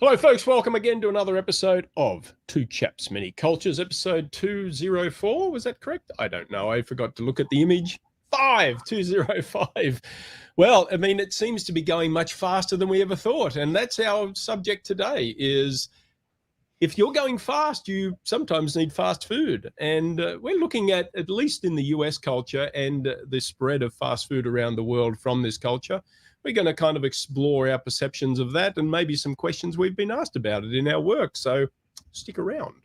Hello, folks. Welcome again to another episode of Two Chaps Mini Cultures, episode 204. Was that correct? I don't know. I forgot to look at the image. 205. Well, I mean, it seems to be going much faster than we ever thought. And that's our subject today is if you're going fast, you sometimes need fast food. And we're looking at least in the US culture and the spread of fast food around the world from this culture. We're going to kind of explore our perceptions of that and maybe some questions we've been asked about it in our work. So stick around.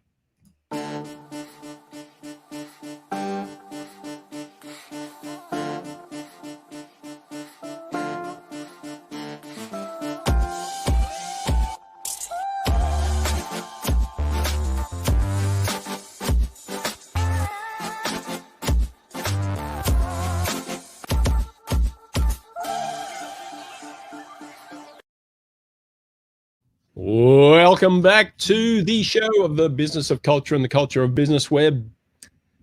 Welcome back to the show of the business of culture and the culture of business, where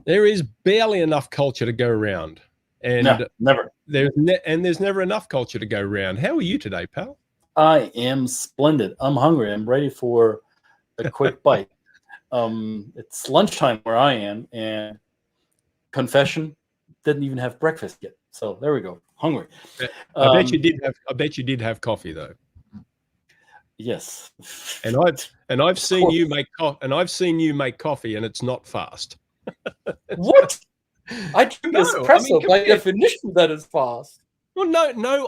there is barely enough culture to go around, and no, never. There's never enough culture to go around. How are you today, pal? I am splendid. I'm hungry. I'm ready for a quick bite. It's lunchtime where I am, and confession, didn't even have breakfast yet. So there we go. Hungry. I bet you did have coffee though. Yes, and I've seen you make coffee, and it's not fast. What? I drink espresso. By definition, that is fast. Well,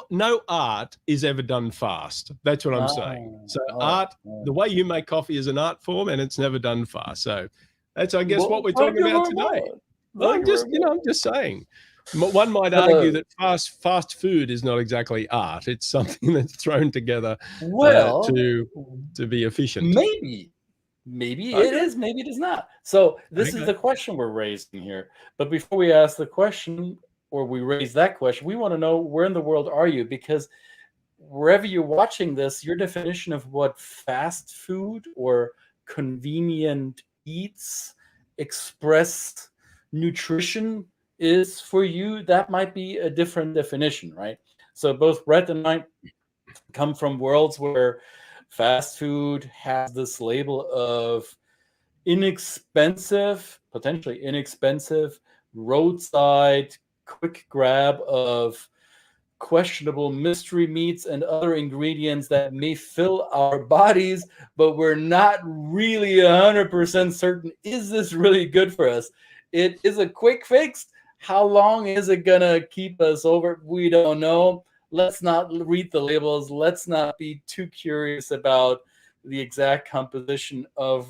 no art is ever done fast. That's what I'm saying. So art, the way you make coffee is an art form, and it's never done fast. So that's, I guess, what we're talking about today. I'm just saying. One might argue that fast food is not exactly art. It's something that's thrown together to be efficient. Maybe it is, maybe it is not. So this is the question we're raising here. But before we ask the question, or we raise that question, we want to know, where in the world are you? Because wherever you're watching this, your definition of what fast food or convenient eats, express nutrition is for you, that might be a different definition, right? So both Brett and I come from worlds where fast food has this label of inexpensive, potentially inexpensive, roadside, quick grab of questionable mystery meats and other ingredients that may fill our bodies, but we're not really 100% certain, is this really good for us? It is a quick fix. How long is it gonna keep us over? We don't know. Let's not read the labels. Let's not be too curious about the exact composition of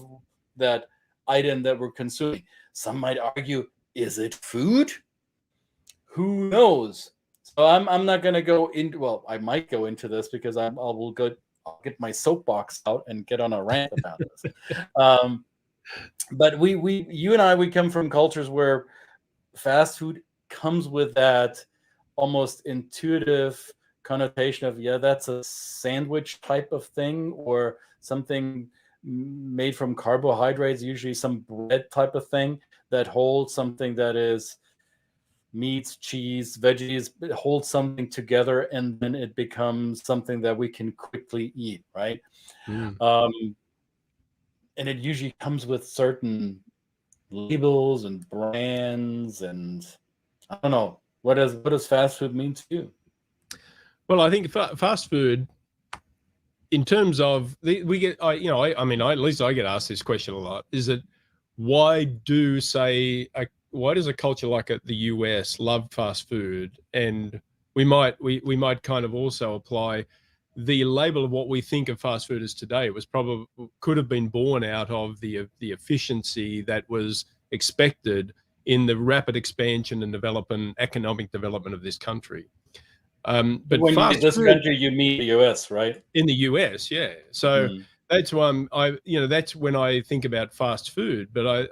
that item that we're consuming. Some might argue, is it food? Who knows? So I'm not gonna go into, well, I might go into this because I'll get my soapbox out and get on a rant about this. But you and I come from cultures where fast food comes with that almost intuitive connotation of, yeah, that's a sandwich type of thing, or something made from carbohydrates, usually some bread type of thing that holds something that is meats, cheese, veggies, it holds something together, and then it becomes something that we can quickly eat, right? And it usually comes with certain labels and brands, and I don't know, what does fast food mean to you? Well, I think fast food, in terms of at least I get asked this question a lot, is that why does a culture like the US love fast food? And we might kind of also apply the label of what we think of fast food as today. It was could have been born out of the efficiency that was expected in the rapid expansion and economic development of this country. But when you this country, you mean the US, right? In the US, yeah. So that's why that's when I think about fast food. But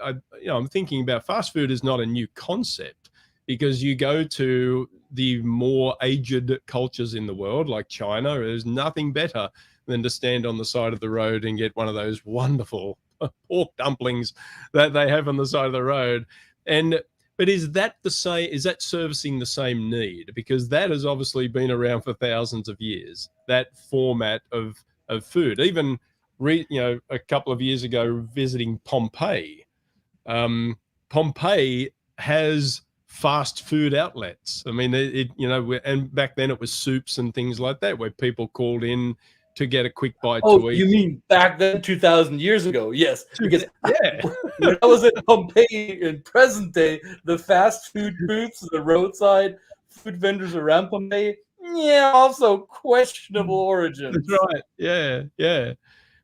I'm thinking about fast food is not a new concept, because you go to the more aged cultures in the world, like China, there's nothing better than to stand on the side of the road and get one of those wonderful pork dumplings that they have on the side of the road. But is that servicing the same need? Because that has obviously been around for thousands of years, that format of food. Even a couple of years ago visiting Pompeii. Pompeii has fast food outlets. I mean, and back then it was soups and things like that where people called in to get a quick bite to eat. You mean back then, 2,000 years ago? Yes, because yeah, when I was in Pompeii in present day, the fast food booths, the roadside food vendors around Pompeii, also questionable origins. That's right. Yeah.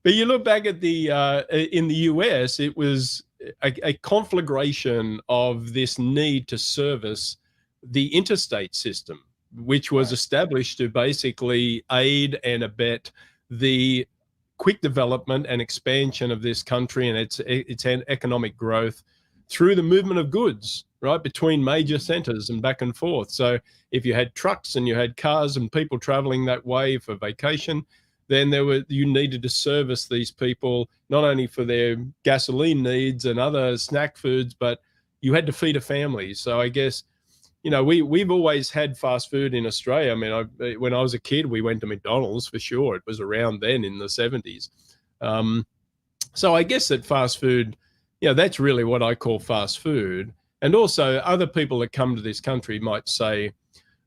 But you look back at in the US, it was a conflagration of this need to service the interstate system, which was established to basically aid and abet the quick development and expansion of this country and its economic growth through the movement of goods, right, between major centers and back and forth. So if you had trucks and you had cars and people traveling that way for vacation, then you needed to service these people not only for their gasoline needs and other snack foods, but you had to feed a family. So I guess, we've always had fast food in Australia. I mean, when I was a kid, we went to McDonald's for sure. It was around then in the 70s. So I guess that fast food, that's really what I call fast food. And also other people that come to this country might say,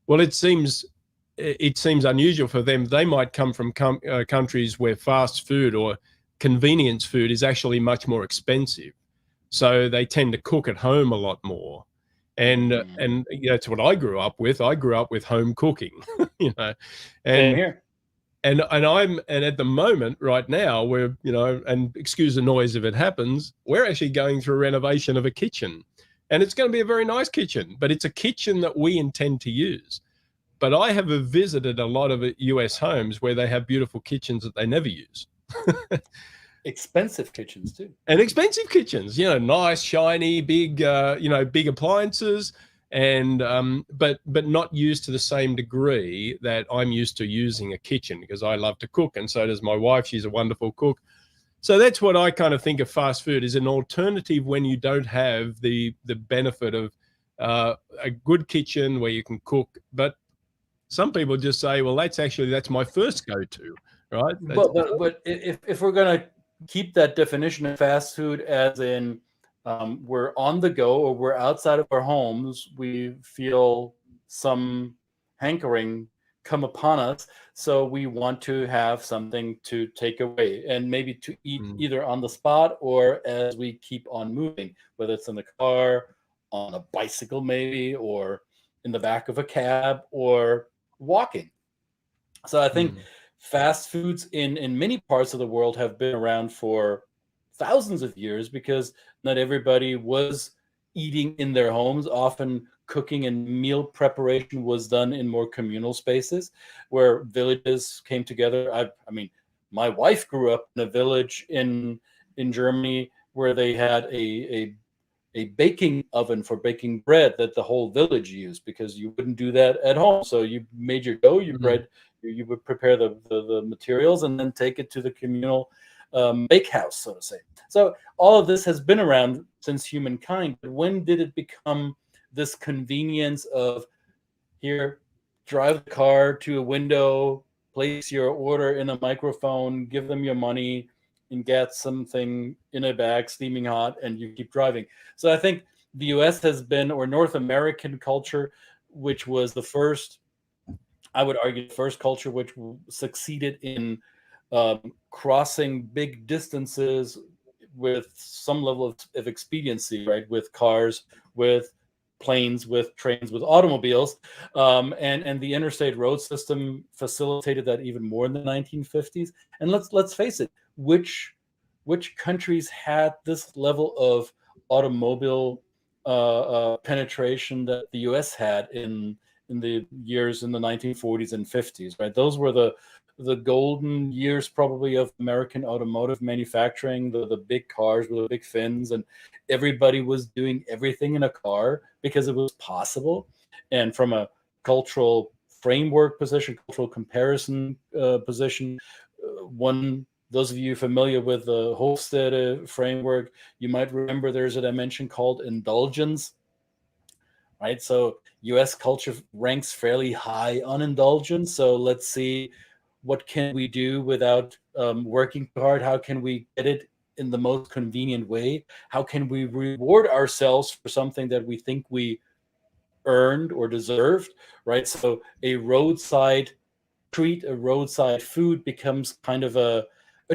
well, it seems unusual for them. They might come from countries where fast food or convenience food is actually much more expensive. So they tend to cook at home a lot more. And that's what I grew up with. I grew up with home cooking, and Same here. And at the moment right now we're, and excuse the noise if it happens, we're actually going through a renovation of a kitchen, and it's going to be a very nice kitchen, but it's a kitchen that we intend to use. But I have visited a lot of US homes where they have beautiful kitchens that they never use. Expensive kitchens too. And expensive kitchens, nice, shiny, big, big appliances, and but not used to the same degree that I'm used to using a kitchen, because I love to cook, and so does my wife. She's a wonderful cook. So that's what I kind of think of fast food is an alternative when you don't have the benefit of a good kitchen where you can cook. But some people just say, well, that's my first go-to, right? But if we're going to keep that definition of fast food as in we're on the go or we're outside of our homes, we feel some hankering come upon us, so we want to have something to take away and maybe to eat either on the spot or as we keep on moving, whether it's in the car, on a bicycle maybe, or in the back of a cab, or walking. So I think fast foods in many parts of the world have been around for thousands of years because not everybody was eating in their homes. Often cooking and meal preparation was done in more communal spaces where villages came together. I mean, my wife grew up in a village in Germany where they had a baking oven for baking bread that the whole village used, because you wouldn't do that at home. So you made your dough, your bread, you would prepare the materials and then take it to the communal bakehouse, so to say. So all of this has been around since humankind. But when did it become this convenience of, here, drive the car to a window, place your order in a microphone, give them your money, and get something in a bag steaming hot, and you keep driving? So I think the US has been, or North American culture, which was the first, I would argue, the first culture which succeeded in crossing big distances with some level of expediency, right? With cars, with planes, with trains, with automobiles, and the interstate road system facilitated that even more in the 1950s. And let's face it, which countries had this level of automobile penetration that the US had in the years in the 1940s and 50s, right? Those were the golden years probably of American automotive manufacturing, the big cars with the big fins, and everybody was doing everything in a car because it was possible. And from a cultural framework position, cultural comparison position, those of you familiar with the Höferle framework, you might remember there's a dimension called indulgence, right? So US culture ranks fairly high on indulgence. So let's see, what can we do without working too hard? How can we get it in the most convenient way? How can we reward ourselves for something that we think we earned or deserved, right? So a roadside treat, a roadside food becomes kind of a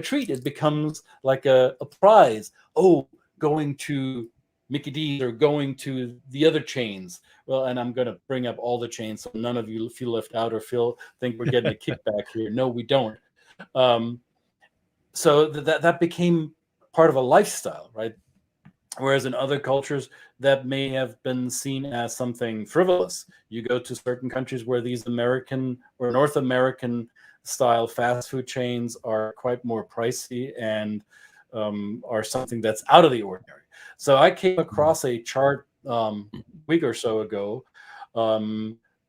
treat. It becomes like a prize. Oh, going to Mickey D's or going to the other chains. Well, and I'm going to bring up all the chains so none of you feel left out or think we're getting a kickback here. No, we don't. So that became part of a lifestyle, right? Whereas in other cultures, that may have been seen as something frivolous. You go to certain countries where these American or North American style fast food chains are quite more pricey and are something that's out of the ordinary. So I came across a chart week or so ago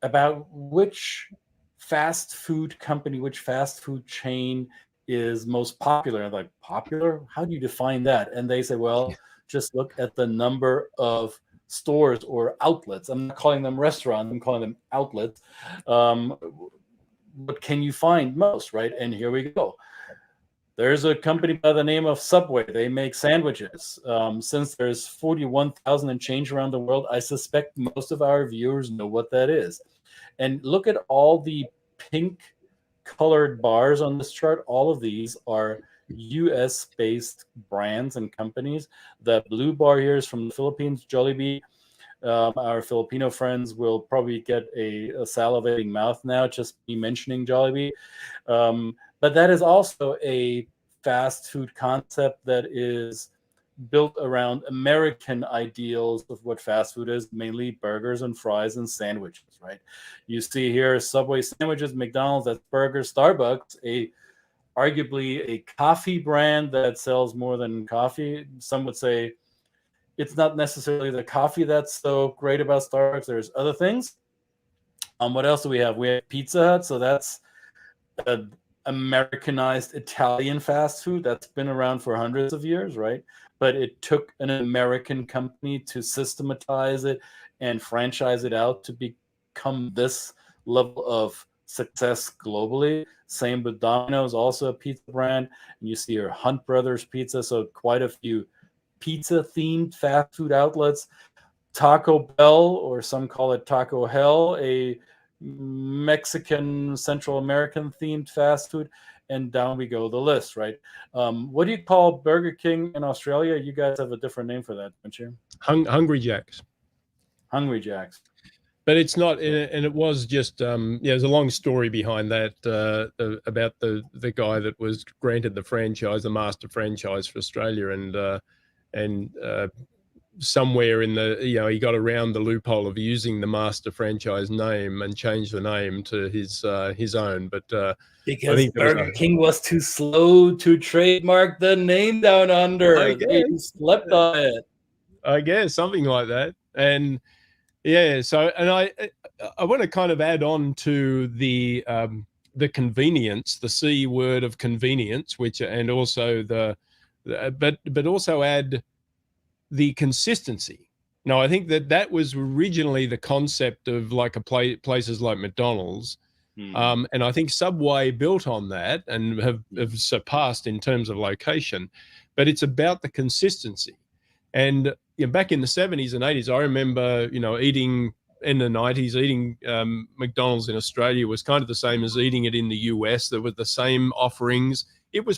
about which fast food company, which fast food chain is most popular. I'm like, popular? How do you define that? And they say, well, just look at the number of stores or outlets. I'm not calling them restaurants, I'm calling them outlets. What can you find most, right? And here we go. There's a company by the name of Subway. They make sandwiches. Since there's 41,000 and change around the world, I suspect most of our viewers know what that is. And look at all the pink colored bars on this chart. All of these are US-based brands and companies. The blue bar here is from the Philippines, Jollibee. Our Filipino friends will probably get a salivating mouth now just me mentioning Jollibee. But that is also a fast food concept that is built around American ideals of what fast food is, mainly burgers and fries and sandwiches, right? You see here Subway sandwiches, McDonald's, that's burgers, Starbucks, arguably a coffee brand that sells more than coffee. Some would say it's not necessarily the coffee that's so great about Starbucks. There's other things. What else do we have? We have Pizza Hut. So that's an Americanized Italian fast food that's been around for hundreds of years, right? But it took an American company to systematize it and franchise it out to become this level of success globally. Same with Domino's, also a pizza brand. And you see here Hunt Brothers Pizza. So quite a few pizza themed fast food outlets. Taco Bell, or some call it Taco Hell, a Mexican, Central American themed fast food. And down we go the list, right? What do you call Burger King in Australia? You guys have a different name for that, don't you? Hungry Jacks. Hungry Jacks. But it's not, and it was just, yeah, there's a long story behind that about the guy that was granted the franchise, the master franchise for Australia, and somewhere in the, he got around the loophole of using the master franchise name and changed the name to his own. But because Burger King was too slow to trademark the name down under. They slept on it. I guess something like that. And yeah, so, and I want to kind of add on to the convenience, the C word of convenience, which, and also but also add the consistency. Now, I think that was originally the concept of like places like McDonald's. And I think Subway built on that and have surpassed in terms of location, but it's about the consistency. And back in the 70s and 80s, I remember, eating in the 90s, eating McDonald's in Australia was kind of the same as eating it in the US. There were the same offerings. It was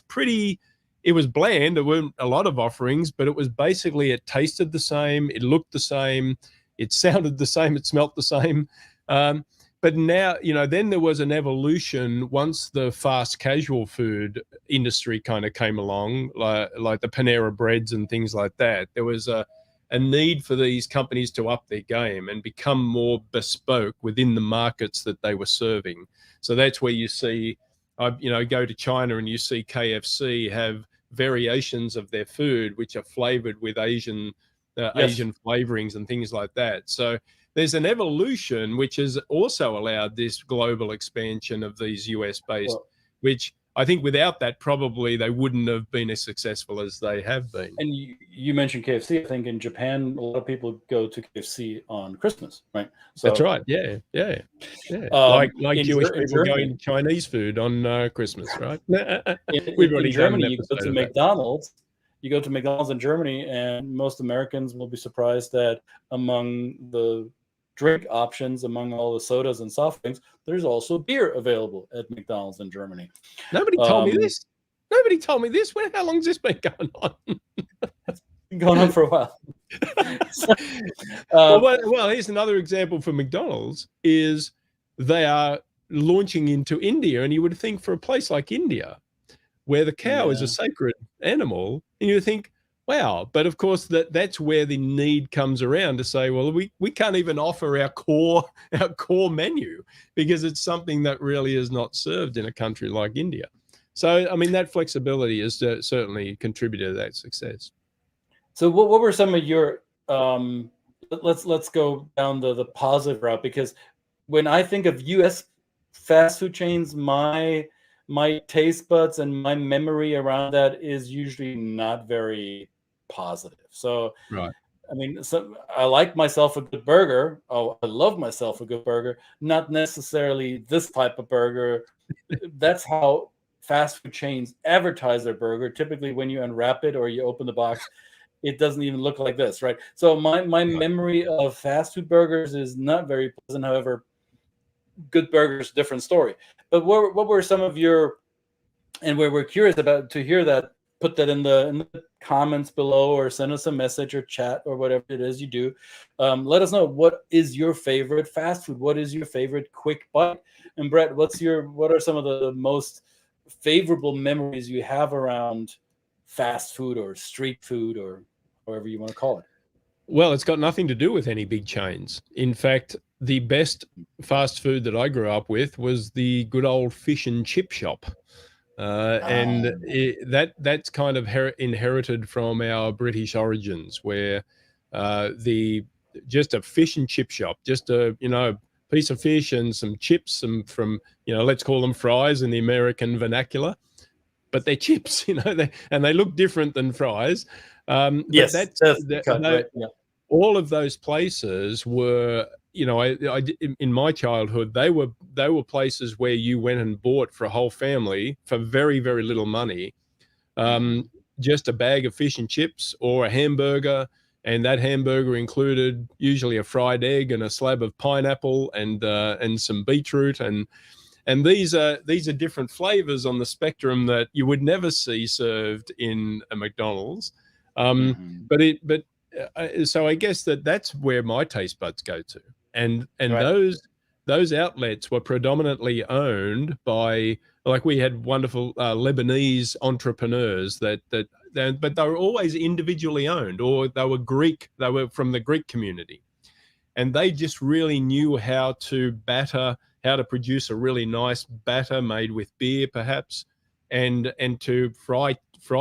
bland. There weren't a lot of offerings, but it was basically, it tasted the same. It looked the same. It sounded the same. It smelt the same. But now, then there was an evolution once the fast casual food industry kind of came along, like the Panera Breads and things like that. There was a need for these companies to up their game and become more bespoke within the markets that they were serving. So that's where you see, go to China and you see KFC have variations of their food which are flavored with Asian flavorings and things like that. So there's an evolution which has also allowed this global expansion of these US-based, which I think without that, probably they wouldn't have been as successful as they have been. And you mentioned KFC. I think in Japan, a lot of people go to KFC on Christmas, right? So that's right. Yeah. Like Jewish people Germany, going Chinese food on Christmas, right? We've already done an episode you go to McDonald's. You go to McDonald's in Germany, and most Americans will be surprised that among the drink options, among all the sodas and soft drinks, there's also beer available at McDonald's in Germany. Nobody told me this. Nobody told me this. How long has this been going on? It's been going on for a while. Well, here's another example for McDonald's is they are launching into India, and you would think for a place like India, where the cow is a sacred animal, and you think, wow. But of course, that's where the need comes around to say, well, we can't even offer our core menu because it's something that really is not served in a country like India. So, I mean, that flexibility has certainly contributed to that success. So what were some of your, let's go down the positive route, because when I think of U.S. fast food chains, my taste buds and my memory around that is usually not very positive. So, right. I mean, I like myself a good burger. Oh, I love myself a good burger. Not necessarily this type of burger. That's how fast food chains advertise their burger. Typically, when you unwrap it or you open the box, it doesn't even look like this, right? So my memory of fast food burgers is not very pleasant. However, good burgers, different story. But what were some of your, and we're curious about to hear that, put that in the comments below, or send us a message or chat or whatever it is you do. Let us know, what is your favorite fast food? What is your favorite quick bite? And Brett, what are some of the most favorable memories you have around fast food or street food or however you want to call it? Well, it's got nothing to do with any big chains. In fact, the best fast food that I grew up with was the good old fish and chip shop. And that's kind of inherited from our British origins, where just a fish and chip shop, just a piece of fish and some chips, from let's call them fries in the American vernacular, but they're chips, and they look different than fries. Yes, right. Yeah. All of those places were, in my childhood, they were places where you went and bought for a whole family for very, very little money, just a bag of fish and chips or a hamburger, and that hamburger included usually a fried egg and a slab of pineapple and some beetroot, and these are different flavors on the spectrum that you would never see served in a McDonald's. So I guess that's where my taste buds go to, and right. those outlets were predominantly owned by, like, we had wonderful Lebanese entrepreneurs but they were always individually owned, or they were from the Greek community, and they just really knew how to produce a really nice batter made with beer, perhaps, and to fry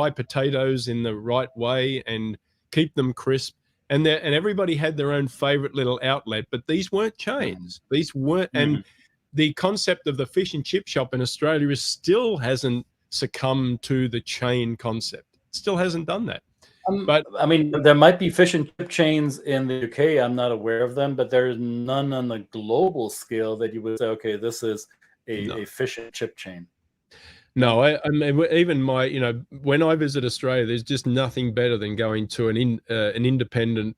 potatoes in the right way and keep them crisp, and everybody had their own favorite little outlet. But these weren't chains. These weren't, and the concept of the fish and chip shop in Australia still hasn't succumbed to the chain concept. It still hasn't done that. But I mean, there might be fish and chip chains in the UK. I'm not aware of them, but there's none on the global scale that you would say, okay, this is a fish and chip chain. No, I mean, even when I visit Australia, there's just nothing better than going to an independent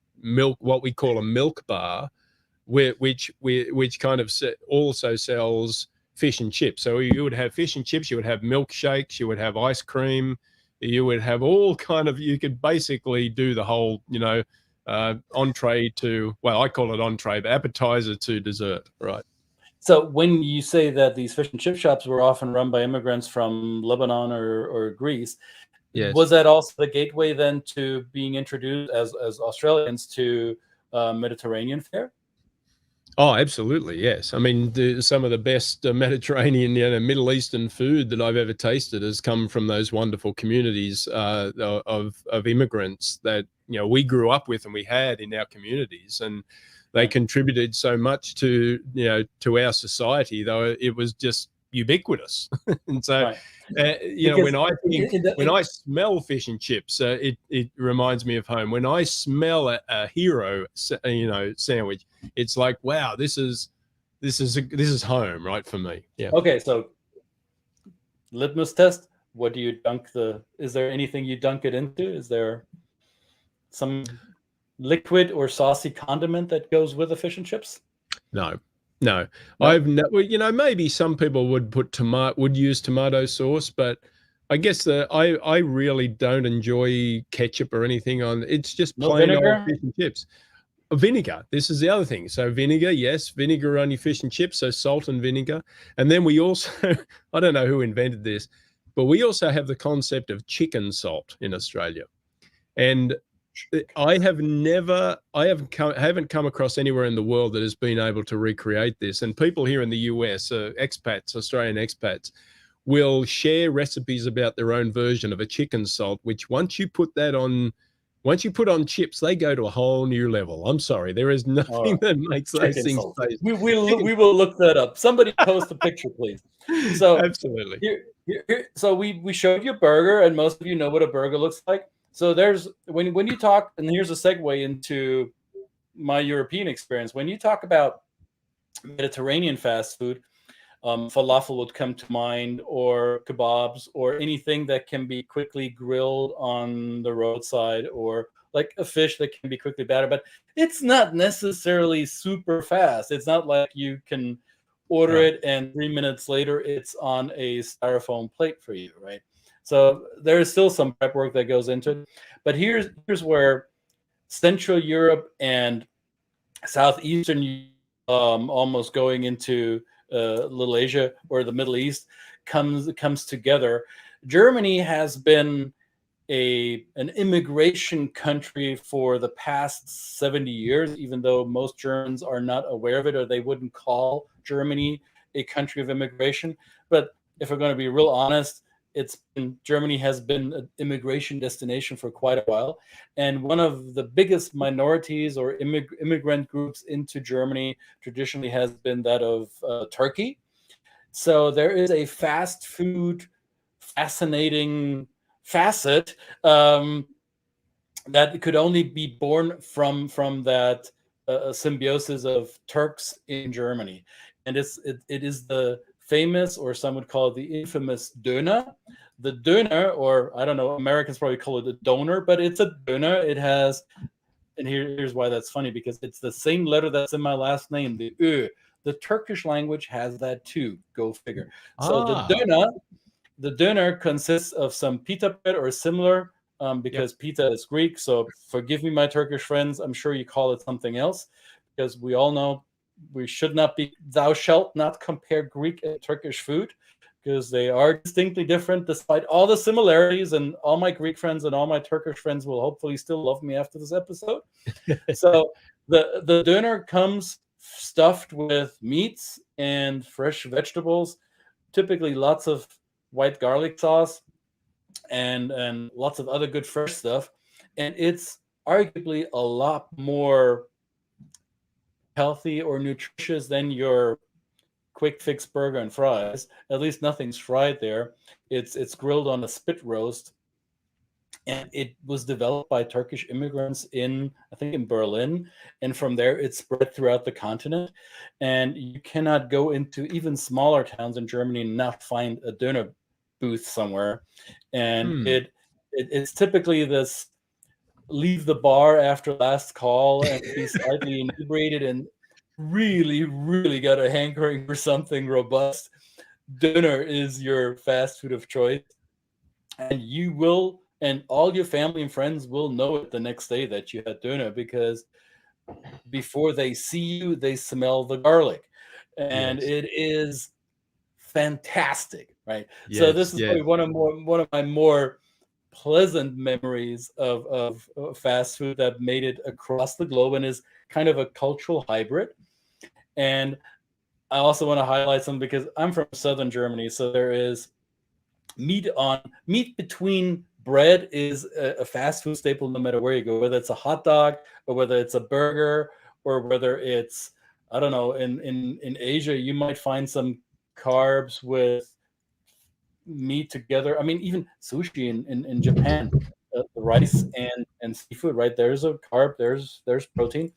what we call a milk bar, which kind of also sells fish and chips. So you would have fish and chips, you would have milkshakes, you would have ice cream, you would have all kind of, you could basically do the whole, entree to, well, I call it entree, but appetizer to dessert, right? So when you say that these fish and chip shops were often run by immigrants from Lebanon or Greece, yes, was that also the gateway then to being introduced as Australians to Mediterranean fare? Oh, absolutely, yes. I mean, some of the best Mediterranean, Middle Eastern food that I've ever tasted has come from those wonderful communities of immigrants that we grew up with and we had in our communities, and they contributed so much to our society, though it was just ubiquitous. And so, Right. you know, Because when I think, when I smell fish and chips, it reminds me of home. When I smell a hero, you know, sandwich, it's like, wow, this is home, right, for me. Yeah. Okay, so litmus test. What do you dunk is there anything you dunk it into? Is there some liquid or saucy condiment that goes with the fish and chips? No. No? I've never, you know, maybe some people would use tomato sauce, but I guess I really don't enjoy ketchup or anything on. It's just No plain old vinegar? fish and chips. Vinegar. This is the other thing. So vinegar, yes, vinegar on your fish and chips. So salt and vinegar. And then we also, I don't know who invented this, but we also have the concept of chicken salt in Australia. And I haven't come across anywhere in the world that has been able to recreate this. And people here in the US, expats, Australian expats, will share recipes about their own version of a chicken salt, which once you put on chips, they go to a whole new level. I'm sorry, there is nothing that makes those things taste. We will look that up. Somebody post a picture, please. So absolutely. So we showed you a burger, and most of you know what a burger looks like. So there's when you talk, and here's a segue into my European experience. When you talk about Mediterranean fast food, falafel would come to mind, or kebabs, or anything that can be quickly grilled on the roadside, or like a fish that can be quickly battered. But it's not necessarily super fast. It's not like you can order it and 3 minutes later it's on a styrofoam plate for you, right? So there is still some prep work that goes into it. But here's where Central Europe and Southeastern, almost going into Little Asia or the Middle East, comes together. Germany has been an immigration country for the past 70 years, even though most Germans are not aware of it, or they wouldn't call Germany a country of immigration. But if we're going to be real honest, Germany has been an immigration destination for quite a while. And one of the biggest minorities or immigrant groups into Germany traditionally has been that of Turkey. So there is a fast food fascinating facet that could only be born from that symbiosis of Turks in Germany. And it is the famous, or some would call it the infamous, Döner. The Döner, or I don't know, Americans probably call it a doner, but it's a Döner. It has, and here's why that's funny, because it's the same letter that's in my last name, the Ö. The Turkish language has that too. Go figure. So the döner consists of some pita bread or similar, because pita is Greek. So forgive me, my Turkish friends. I'm sure you call it something else, because we all know we should not be, thou shalt not compare Greek and Turkish food, because they are distinctly different despite all the similarities. And all my Greek friends and all my Turkish friends will hopefully still love me after this episode. So the döner comes stuffed with meats and fresh vegetables, typically lots of white garlic sauce and lots of other good fresh stuff. And it's arguably a lot more healthy or nutritious than your quick fix burger and fries. At least nothing's fried there. It's grilled on a spit roast, and it was developed by Turkish immigrants I think in Berlin, and from there it spread throughout the continent. And you cannot go into even smaller towns in Germany and not find a döner booth somewhere. And it's typically this leave the bar after last call and be slightly inebriated and really, really got a hankering for something robust. Döner is your fast food of choice. And you will, and all your family and friends will know it the next day that you had döner, because before they see you, they smell the garlic. And it is fantastic, right? So this is probably one of my more pleasant memories of fast food that made it across the globe and is kind of a cultural hybrid. And I also want to highlight something, because I'm from southern Germany, so there is meat between bread is a fast food staple no matter where you go, whether it's a hot dog or whether it's a burger or whether it's, I don't know, in Asia you might find some carbs with meat together. I mean, even sushi in Japan, the rice and seafood, right? There's a carb, there's protein.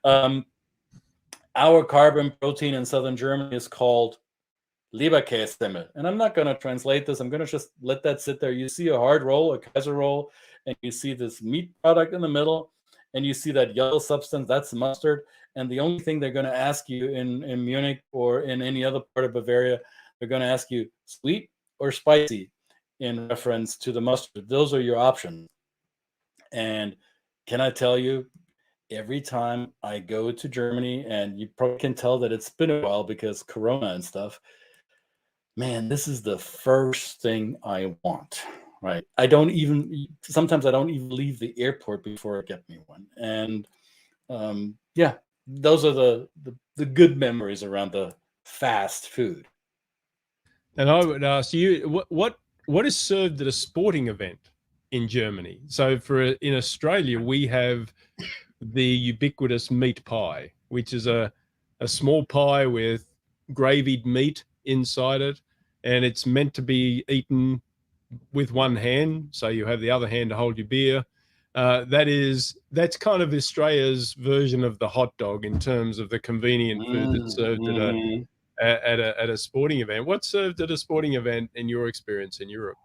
Our carb and protein in southern Germany is called Leberkäse. And I'm not going to translate this. I'm going to just let that sit there. You see a hard roll, a Kaiser roll, and you see this meat product in the middle, and you see that yellow substance, that's mustard. And the only thing they're going to ask you in Munich or in any other part of Bavaria, they're going to ask you sweet or spicy in reference to the mustard. Those are your options. And can I tell you, every time I go to Germany, and you probably can tell that it's been a while because Corona and stuff, man, this is the first thing I want, right? Sometimes I don't even leave the airport before I get me one. And yeah, those are the good memories around the fast food. And I would ask you, what is served at a sporting event in Germany? So in Australia, we have the ubiquitous meat pie, which is a small pie with gravied meat inside it, and it's meant to be eaten with one hand, so you have the other hand to hold your beer. That's kind of Australia's version of the hot dog in terms of the convenient food that's served at a sporting event. What's served at a sporting event in your experience in Europe?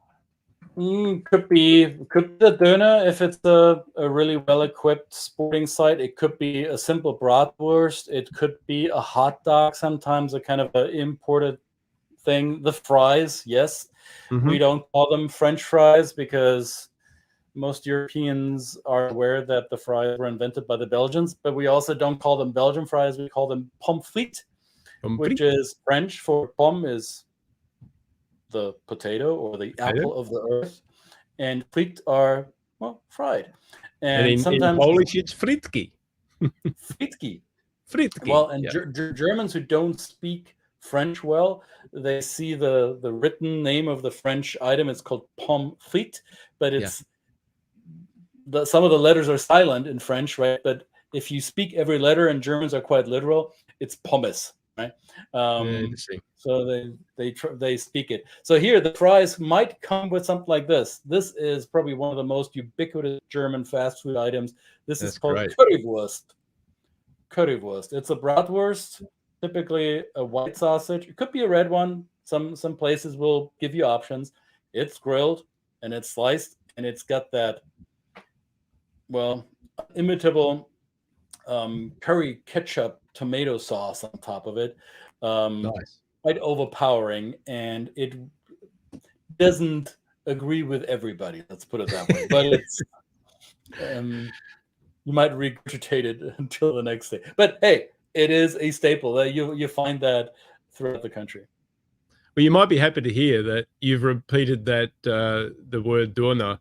Could be the döner if it's a really well-equipped sporting site. It could be a simple bratwurst. It could be a hot dog, sometimes a kind of an imported thing. The fries, yes. We don't call them French fries because most Europeans are aware that the fries were invented by the Belgians, but we also don't call them Belgian fries. We call them pommes frites, which is French for pomme is the potato or the apple of the earth, and frites are, well, fried. And sometimes in Polish it's fritki. Fritki. Fritki. Well, and Germans who don't speak French well, they see the written name of the French item. It's called pommes frites, but it's some of the letters are silent in French, right? But if you speak every letter, and Germans are quite literal, it's pommes, right? So they speak it. So here the fries might come with something like this. This is probably one of the most ubiquitous German fast food items. This is called Currywurst. Currywurst. It's a bratwurst, typically a white sausage. It could be a red one. Some places will give you options. It's grilled and it's sliced, and it's got that, well, imitable curry ketchup tomato sauce on top of it. Nice. Quite overpowering, and it doesn't agree with everybody. Let's put it that way. But it's you might regurgitate it until the next day. But hey, it is a staple. You find that throughout the country. Well, you might be happy to hear that you've repeated that the word doner.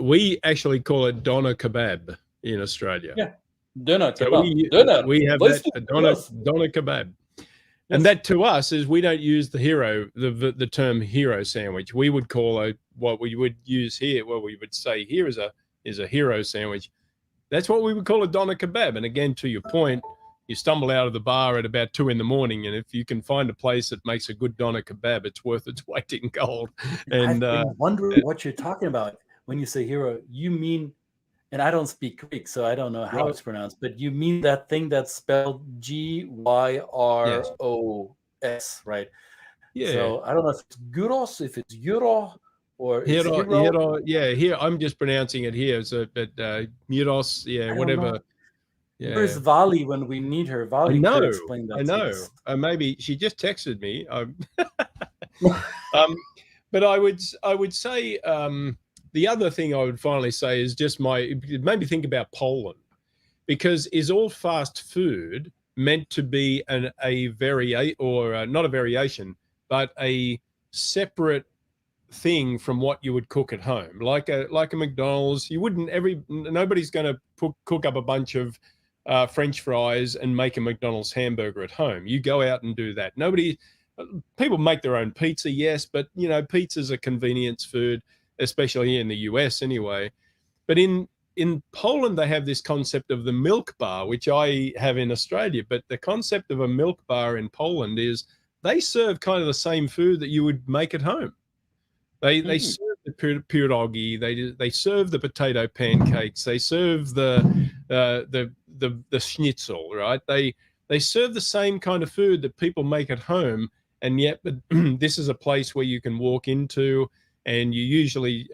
We actually call it doner kebab in Australia. Yeah, doner kebab. So we have that doner kebab. Yes. And that to us is, we don't use the term hero sandwich. We would call what we would use here, what we would say here is a hero sandwich. That's what we would call a doner kebab. And again, to your point, you stumble out of the bar at about 2 a.m, and if you can find a place that makes a good doner kebab, it's worth its weight in gold. And I've been wondering what you're talking about when you say hero. You mean, and I don't speak Greek, so I don't know how it's pronounced, but you mean that thing that's spelled Gyros, right? Yeah. So I don't know if it's gyros, if it's euro, or it's hero. Yeah, here I'm just pronouncing it here. So, but gyros, whatever. Yeah. Where's Vali when we need her? Vali could explain that. I know. Maybe she just texted me. But I would say the other thing I would finally say is just it made me think about Poland, because is all fast food meant to be not a variation, but a separate thing from what you would cook at home, like a McDonald's? Nobody's going to cook up a bunch of French fries and make a McDonald's hamburger at home. You go out and do that. People make their own pizza, yes, but pizza's a convenience food, especially in the US anyway. But in Poland, they have this concept of the milk bar, which I have in Australia. But the concept of a milk bar in Poland is they serve kind of the same food that you would make at home. They serve the pierogi, they serve the potato pancakes, they serve the schnitzel, right? They serve the same kind of food that people make at home, and yet this is a place where you can walk into, and you usually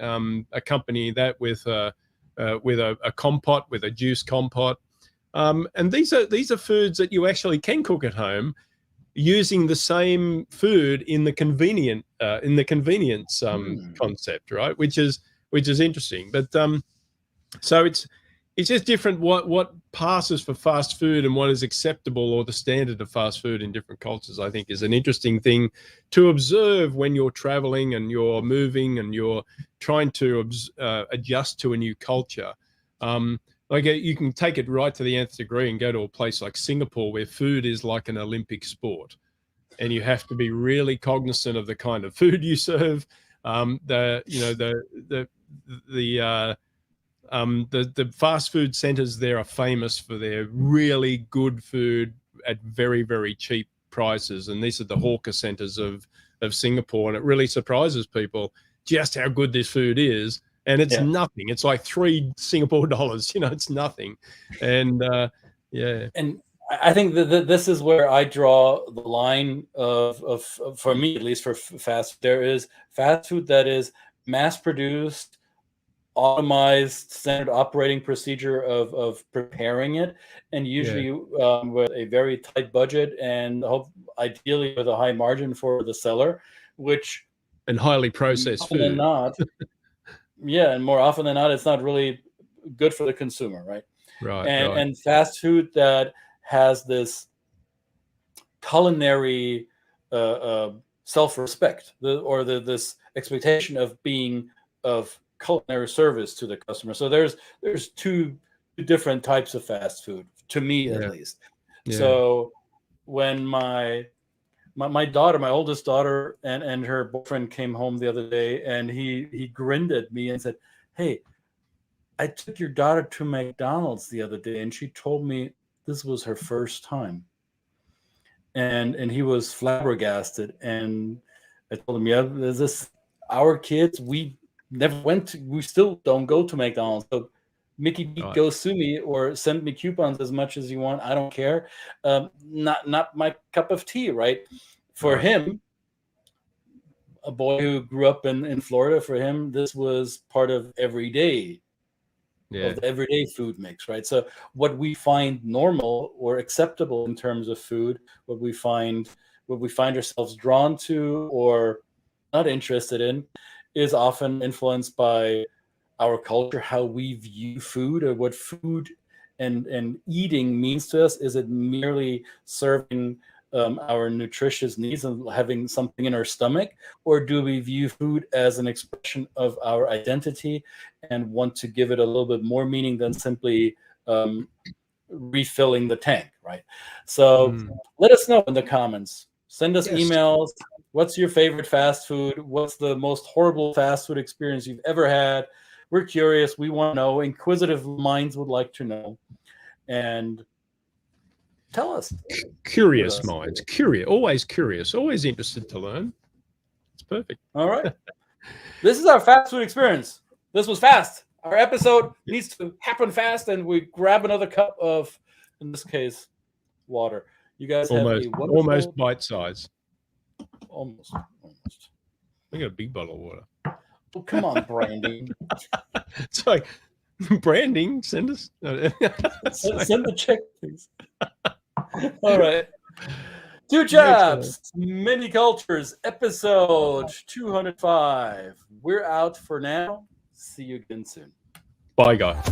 accompany that with a compote, with a juice compote, and these are foods that you actually can cook at home, using the same food in the convenience concept, right? Which is interesting. But so it's just different what passes for fast food and what is acceptable, or the standard of fast food in different cultures. I think is an interesting thing to observe when you're traveling and you're moving and you're trying to adjust to a new culture. Like you can take it right to the nth degree and go to a place like Singapore, where food is like an Olympic sport, and you have to be really cognizant of the kind of food you serve. The fast food centers there are famous for their really good food at very, very cheap prices, and these are the hawker centers of Singapore, and it really surprises people just how good this food is. And it's nothing. It's like $3 Singapore dollars. It's nothing. And And I think that this is where I draw the line of for me, at least, for fast food. There is fast food that is mass-produced, automized, standard operating procedure of preparing it, and usually with a very tight budget, and ideally with a high margin for the seller, and highly processed food. Than not, and more often than not, it's not really good for the consumer, right? Right. And fast food that has this culinary self-respect, this expectation of being of culinary service to the customer. So there's two different types of fast food, to me at least. So when my daughter, my oldest daughter, and her boyfriend came home the other day, and he grinned at me and said, "Hey, I took your daughter to McDonald's the other day, and she told me this was her first time." And he was flabbergasted. And I told him, "Yeah, is this our kids? We never went to, we still don't go to McDonald's. So Mickey go sue me or send me coupons as much as you want. I don't care. Not my cup of tea," right? For him, a boy who grew up in Florida, for him, this was part of everyday, of the everyday food mix, right? So what we find normal or acceptable in terms of food, what we find ourselves drawn to or not interested in, is often influenced by our culture, how we view food, or what food and eating means to us. Is it merely serving our nutritious needs and having something in our stomach, or do we view food as an expression of our identity and want to give it a little bit more meaning than simply refilling the tank, right? So let us know in the comments. Send us emails. What's your favorite fast food? What's the most horrible fast food experience you've ever had? We're curious. We want to know. Inquisitive minds would like to know. And tell us. Curious minds. Always curious. Always interested to learn. It's perfect. All right. This is our fast food experience. This was fast. Our episode needs to happen fast, and we grab another cup of, in this case, water. You guys have a wonderful... Almost bite size. Almost. We got a big bottle of water. Oh, come on, branding. Sorry, branding. Send us. Send the check, please. All right. Two Chaps, Mini Cultures, episode 205. We're out for now. See you again soon. Bye, guys.